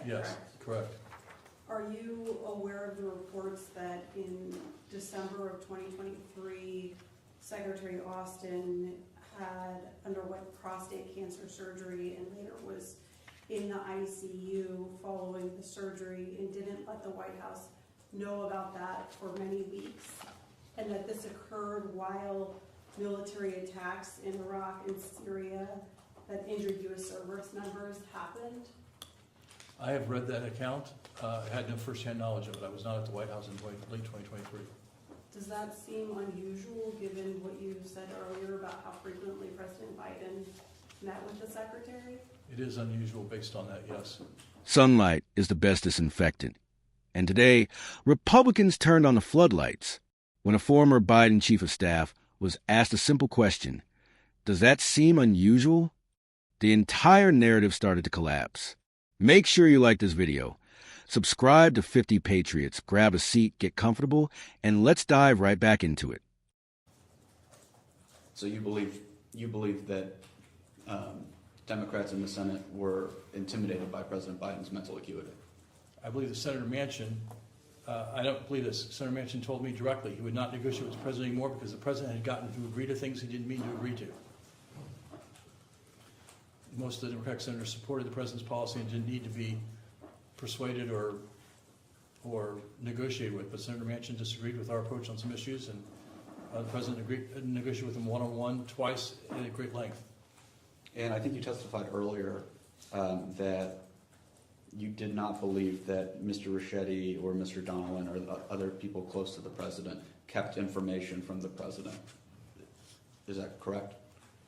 Yes, correct. Are you aware of the reports that in December of 2023, Secretary Austin had underwent prostate cancer surgery and later was in the ICU following the surgery and didn't let the White House know about that for many weeks, and that this occurred while military attacks in Iraq and Syria that injured U.S. service members happened? I have read that account. I had no firsthand knowledge of it. I was not at the White House in late 2023. Does that seem unusual given what you said earlier about how frequently President Biden met with the secretary? It is unusual based on that, yes. Sunlight is the best disinfectant. And today, Republicans turned on the floodlights when a former Biden chief of staff was asked a simple question. Does that seem unusual? The entire narrative started to collapse. Make sure you like this video. Subscribe to 50 Patriots, grab a seat, get comfortable, and let's dive right back into it. So you believe that Democrats in the Senate were intimidated by President Biden's mental acuity? I believe that Senator Manchin, I don't believe this, Senator Manchin told me directly he would not negotiate with the president anymore because the president had gotten to agree to things he didn't mean to agree to. Most of the Democratic senators supported the president's policy and didn't need to be persuaded or negotiated with, but Senator Manchin disagreed with our approach on some issues, and the president negotiated with him one-on-one twice at great length. And I think you testified earlier that you did not believe that Mr. Ricchetti or Mr. Donilon or the other people close to the president kept information from the president. Is that correct?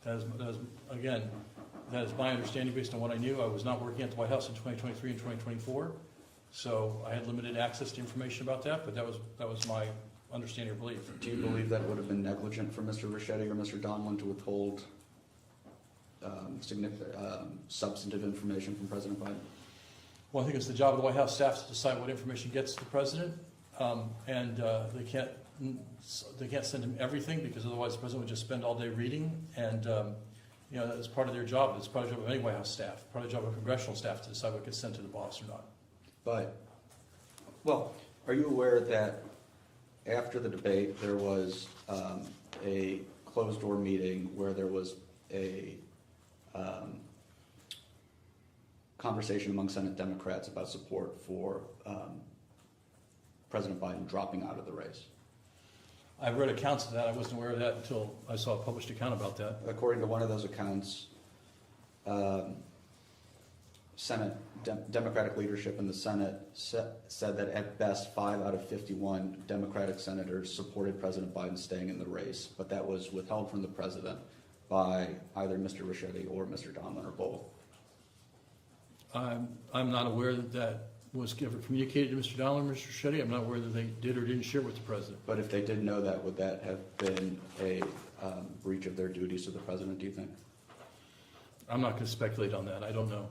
That is my understanding based on what I knew. I was not working at the White House in 2023 and 2024, so I had limited access to information about that, but that was my understanding or belief. Do you believe that it would have been negligent for Mr. Ricchetti or Mr. Donilon to withhold substantive information from President Biden? Well, I think it's the job of the White House staff to decide what information gets to the president, and they can't send him everything because otherwise the president would just spend all day reading, and that's part of their job. It's part of the job of any White House staff, part of the job of congressional staff to decide what gets sent to the boss or not. But, well, are you aware that after the debate there was a closed-door meeting where there was a conversation among Senate Democrats about support for President Biden dropping out of the race? I've read accounts of that. I wasn't aware of that until I saw a published account about that. According to one of those accounts, Democratic leadership in the Senate said that at best 5 out of 51 Democratic senators supported President Biden staying in the race, but that was withheld from the president by either Mr. Ricchetti or Mr. Donilon or both. I'm not aware that was ever communicated to Mr. Donilon or Mr. Ricchetti. I'm not aware that they did or didn't share with the president. But if they did know that, would that have been a breach of their duties to the president, do you think? I'm not going to speculate on that. I don't know.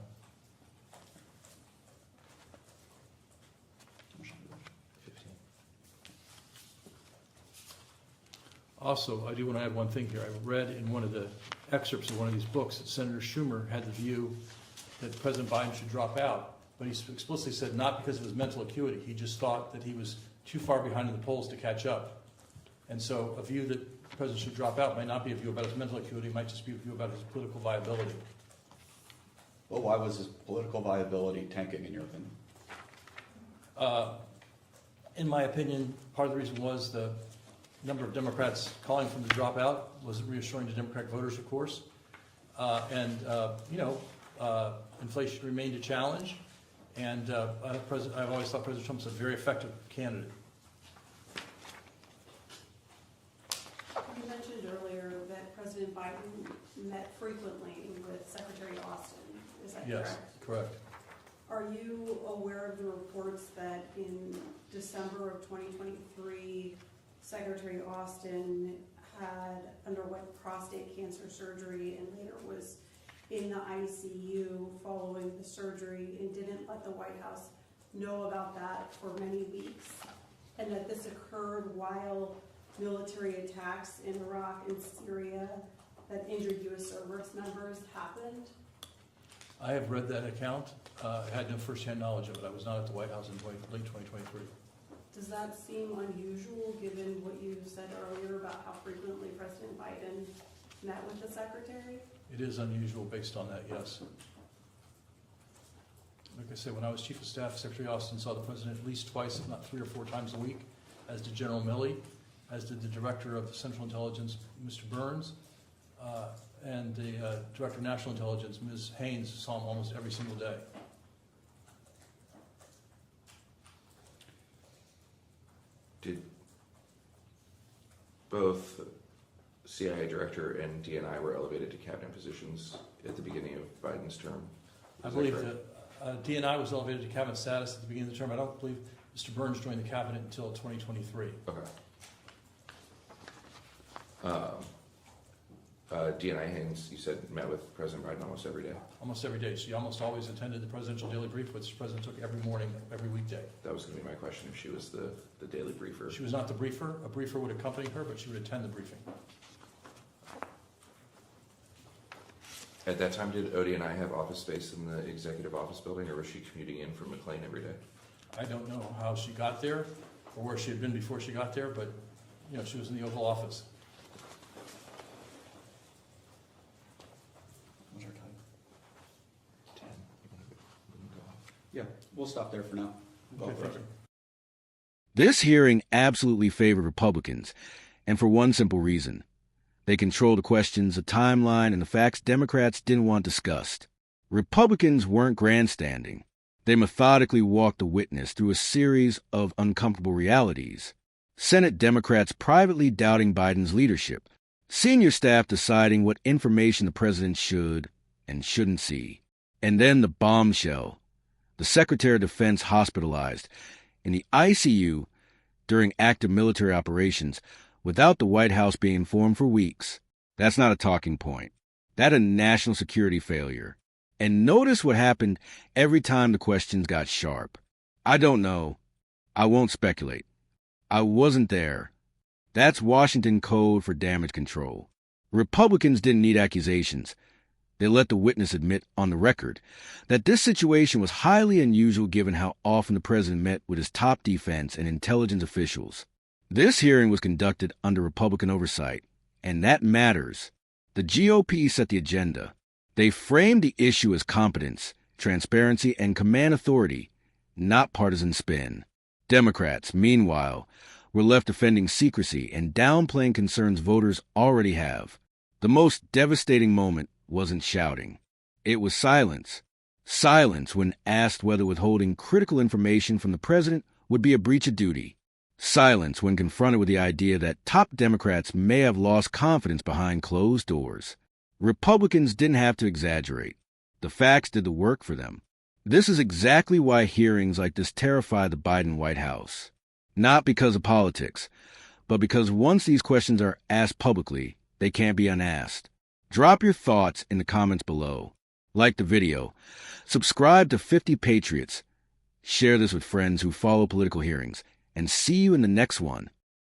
Also, I do want to add one thing here. I read in one of the excerpts of one of these books that Senator Schumer had the view that President Biden should drop out, but he explicitly said not because of his mental acuity. He just thought that he was too far behind in the polls to catch up. And so a view that the president should drop out might not be a view about his mental acuity, it might just be a view about his political viability. Well, why was his political viability tanking, in your opinion? In my opinion, part of the reason was the number of Democrats calling for him to drop out was reassuring to Democratic voters, of course. Inflation remained a challenge, and I've always thought President Trump's a very effective candidate. You mentioned earlier that President Biden met frequently with Secretary Austin. Is that correct? Yes, correct. Are you aware of the reports that in December of 2023, Secretary Austin had underwent prostate cancer surgery and later was in the ICU following the surgery and didn't let the White House know about that for many weeks, and that this occurred while military attacks in Iraq and Syria that injured U.S. service members happened? I have read that account. I had no firsthand knowledge of it. I was not at the White House in late 2023. Does that seem unusual, given what you said earlier about how frequently President Biden met with the secretary? It is unusual based on that, yes. Like I said, when I was Chief of Staff, Secretary Austin saw the President at least twice, if not 3 or 4 times a week, as did General Milley, as did the Director of Central Intelligence, Mr. Burns, and the Director of National Intelligence, Ms. Haynes, saw him almost every single day. Did both CIA director and DNI were elevated to cabinet positions at the beginning of Biden's term? I Is believe correct? that DNI was elevated to cabinet status at the beginning of the term. I don't believe Mr. Burns joined the cabinet until 2023. Okay. DNI Haynes, you said, met with President Biden almost every day. Almost every day. She almost always attended the presidential daily brief, which the president took every morning, every weekday. That was going to be my question, if she was the daily briefer. She was not the briefer. A briefer would accompany her, but she would attend the briefing. At that time, did ODNI have office space in the executive office building, or was she commuting in from McLean every day? I don't know how she got there or where she had been before she got there, but, you know, she was in the Oval Office. What's our time? 10. Yeah, we'll stop there for now. Okay, thank you. This hearing absolutely favored Republicans, and for one simple reason. They controlled the questions, the timeline, and the facts Democrats didn't want discussed. Republicans weren't grandstanding. They methodically walked the witness through a series of uncomfortable realities. Senate Democrats privately doubting Biden's leadership. Senior staff deciding what information the president should and shouldn't see. And then the bombshell. The Secretary of Defense hospitalized in the ICU during active military operations without the White House being informed for weeks. That's not a talking point. That's a national security failure. And notice what happened every time the questions got sharp. I don't know. I won't speculate. I wasn't there. That's Washington code for damage control. Republicans didn't need accusations. They let the witness admit on the record that this situation was highly unusual given how often the president met with his top defense and intelligence officials. This hearing was conducted under Republican oversight, and that matters. The GOP set the agenda. They framed the issue as competence, transparency, and command authority, not partisan spin. Democrats, meanwhile, were left defending secrecy and downplaying concerns voters already have. The most devastating moment wasn't shouting. It was silence. Silence when asked whether withholding critical information from the president would be a breach of duty. Silence when confronted with the idea that top Democrats may have lost confidence behind closed doors. Republicans didn't have to exaggerate. The facts did the work for them. This is exactly why hearings like this terrify the Biden White House. Not because of politics, but because once these questions are asked publicly, they can't be unasked. Drop your thoughts in the comments below. Like the video. Subscribe to 50 Patriots. Share this with friends who follow political hearings. And see you in the next one.